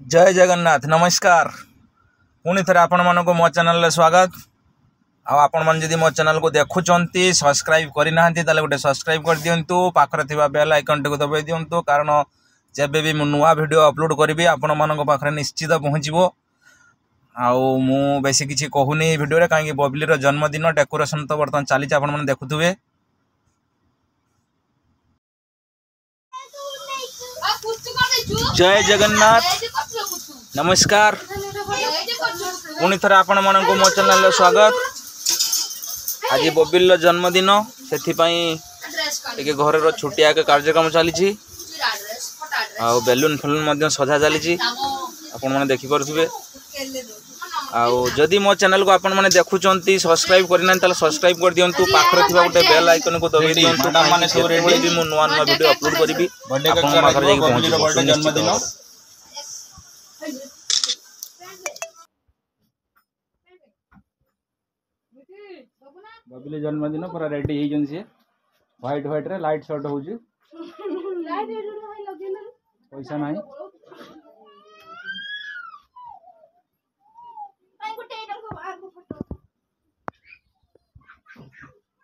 जय जगन्नाथ नमस्कार पुणी थे आपण मानक मो चैनल स्वागत आपण मन जदि मो चैनल को देखुंट सब्सक्राइब करना गोटे सब्सक्राइब कर दिंतु पाखरे थिबा बेल आइकन टी दबाई दिंतु कारण जब भी नुआ वीडियो अपलोड करी आपण मान पाखे निश्चित पहुँचो मु बेसी किसी कहूनी वीडियो कहीं बबली जन्मदिन डेकोरेशन तो बर्तमान चली आप देखुए। जय जगन्नाथ नमस्कार पुणी थे आपण मान मो चैनल स्वागत। आज बबिल जन्मदिन से घर छुटिया के कार्यक्रम चली बेलून फेलून सजा चली आपण मैंने देखिपे। जदि मो चैनल को आपण मैंने देखुंट सब्सक्राइब करना सब्सक्राइब कर दिंतु पाखरे थिबा गोटे बेल आइकन को दबाई दिंतु माने सब रेडी भी मु नुआ नुआ वीडियो अपलोड करी जन्मदिन बबिली जन्मदिन पूरा रेडी हो व्हाइट व्हाइट रे लाइट शॉट हो पैसा नहीं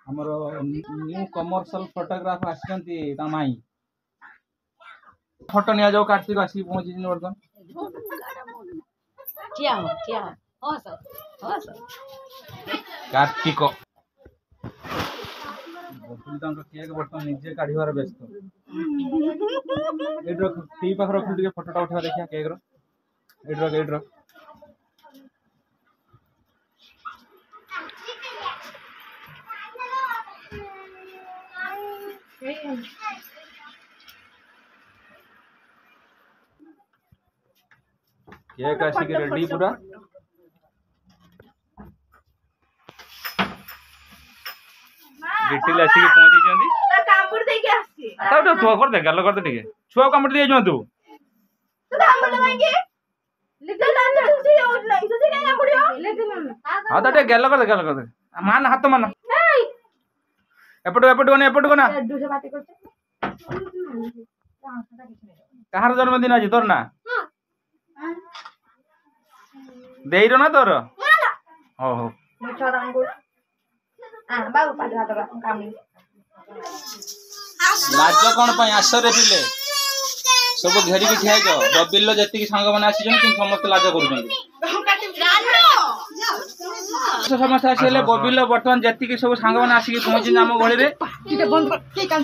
हमर न्यू कमर्शियल फोटोग्राफ आसी माई फोटो निया जाओ कार्तिक आसी पहुंची बर्तन कार्तिक बर्तमान निजे काढ़ार व्यस्त टी पाखे रखी फोटोटा उठा देखिए केक रख केक आसिक रेडी पूरा डिटेल आसिक पहुंची कर दे गल कर दे छुआ कामुड़ दे तू हाँ तो गल कर दे मान हाथ मान एपट ना कहार जन्मदिन आज तोर ना देर ना तोर हो हो लाज कौन आस रे पिले सब घेरी की ठिया जाओ बबिल जी सांग मैंने आसी समस्त लाज कर समस्त आसे बबिल बर्तमान जी सब सांग मैंने आसिक पहुंची आम गली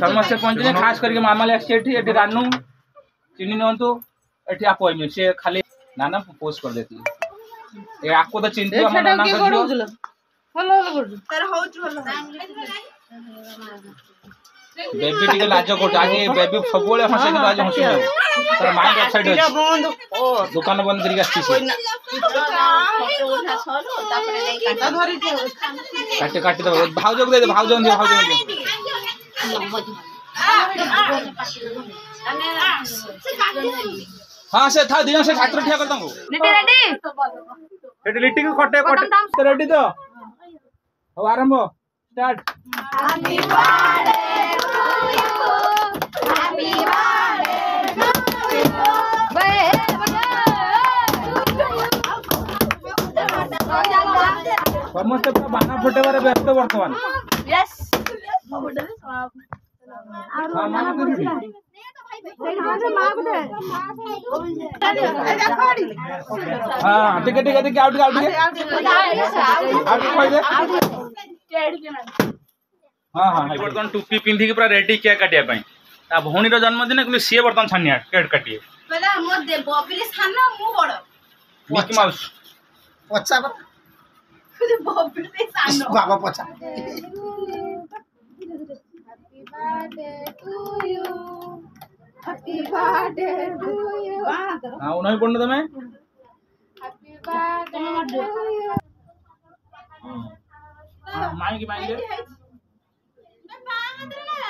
समस्ते पहुंचे खास करके मामाली आसी रानू चिन्ह नियंतु ये आप सी खाली ना पोस्ट कर देती आपको तो चिन्ह बेबी टिके लाज कर आज बेबी सब हंसे आज हंसी तार माइंड अपसाइड अछि दुकान बंद करी आछि काटे काटे दो भाउज को दे भाउज हां से था दिन से छात्र ठिया कर दंगो रेडी लिट्टी को कटे कटे रेडी तो हो आरंभ start happy birthday to you happy birthday समस्त बाना फुटेबार व्यस्त वर्तमान यस हाँ ठीक है हाँ हाँ बर्तमान टोपी पिंधिक पूरा रेडी केक काटिया भौणी जन्मदिन कि सी बर्तमान छानिया केक काटिए मिकी माउस पचा बाबा पचा हैप्पी बर्थडे टू यू हां उन्हें पढ़ना तुम्हें happy birthday to you my ले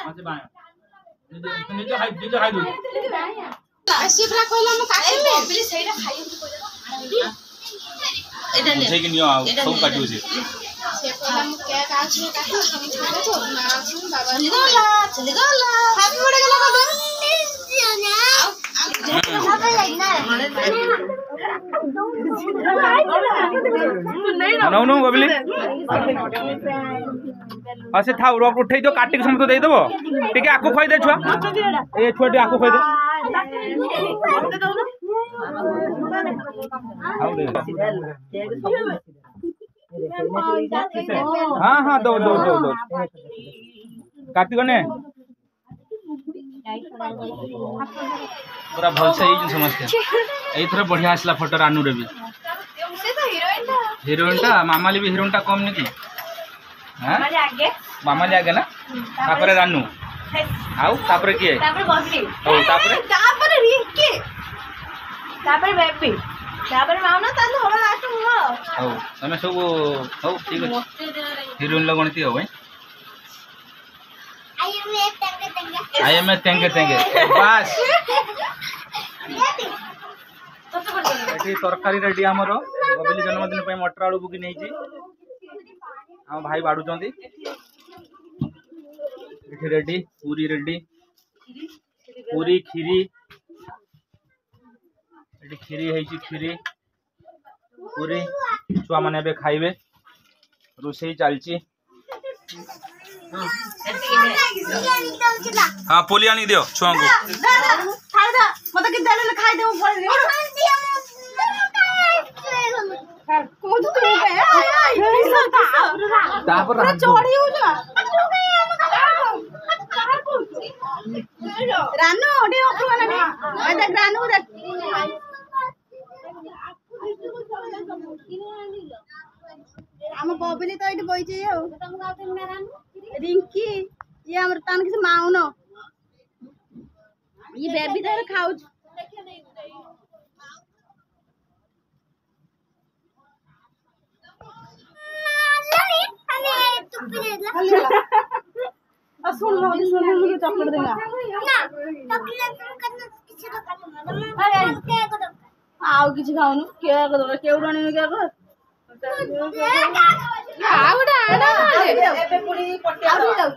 मासे बाय निजे हाई दो शिवरा कहला हम काटे बबली सेटा खाई कहला एटा ले जे कि नियो आ सब काटियो से कहला हम केक आज काटो हम खाने तो ना सुन बाबा चले गला हैप्पी बर्थडे गला बाबा नौ नौ बबली हाँ से था रॉक उठे दो काटिक समझ दे देबो टिके आकु खोई दे छुआ ए छुआ टे आकु खोई दे आउ दे हाँ हाँ दो दो दो दो काटिक ने पूरा भल से ही समझते एई थरे बढ़िया आसला फोटो रानू रे भी से तो हीरोइन टा मामाली भी हीरोइन टा कम नहीं की हां मामाली आगे ना तापरे रानू आउ तापरे किए तापरे बबली ओ तापरे रिंकी तापरे बेबी तापरे माउना ताले होला लास्ट मु हो तमे सब हो ठीक है हीरोइन लगणती हो भाई आई एम ए तेंगे तेंगे बस एठी तरकारी रेडी हमरो बबली जन्मदिन पे मटर आलू बुकी नहीं छी हम भाई बाडू चंदी एठी रेडी पूरी खीरी एठी खीरी है छी खीरी पूरी छुआ माने बे खाइबे रोसई चलची हाँ पोली आनी दियो छुआ को मत कि दाले खाइ देबो फल को तो तापर चोरी हो जा रानू ओडी ओपरो ना आ देख रानू देख हम बबली तो एठी बइ छै हो रिंकी ये हमर तान किस माउनो ये बेबी तो खाउ सुन मुझे चॉकलेट देगा आउ किछ खाउनु केक दो केउडणी में केक आउडा आना एबे पुडी पट्टिया दो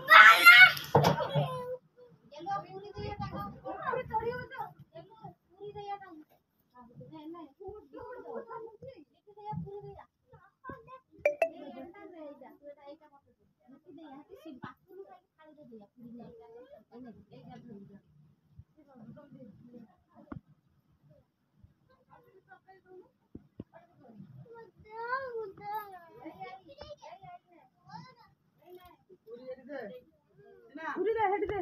पूरी दे हेड दे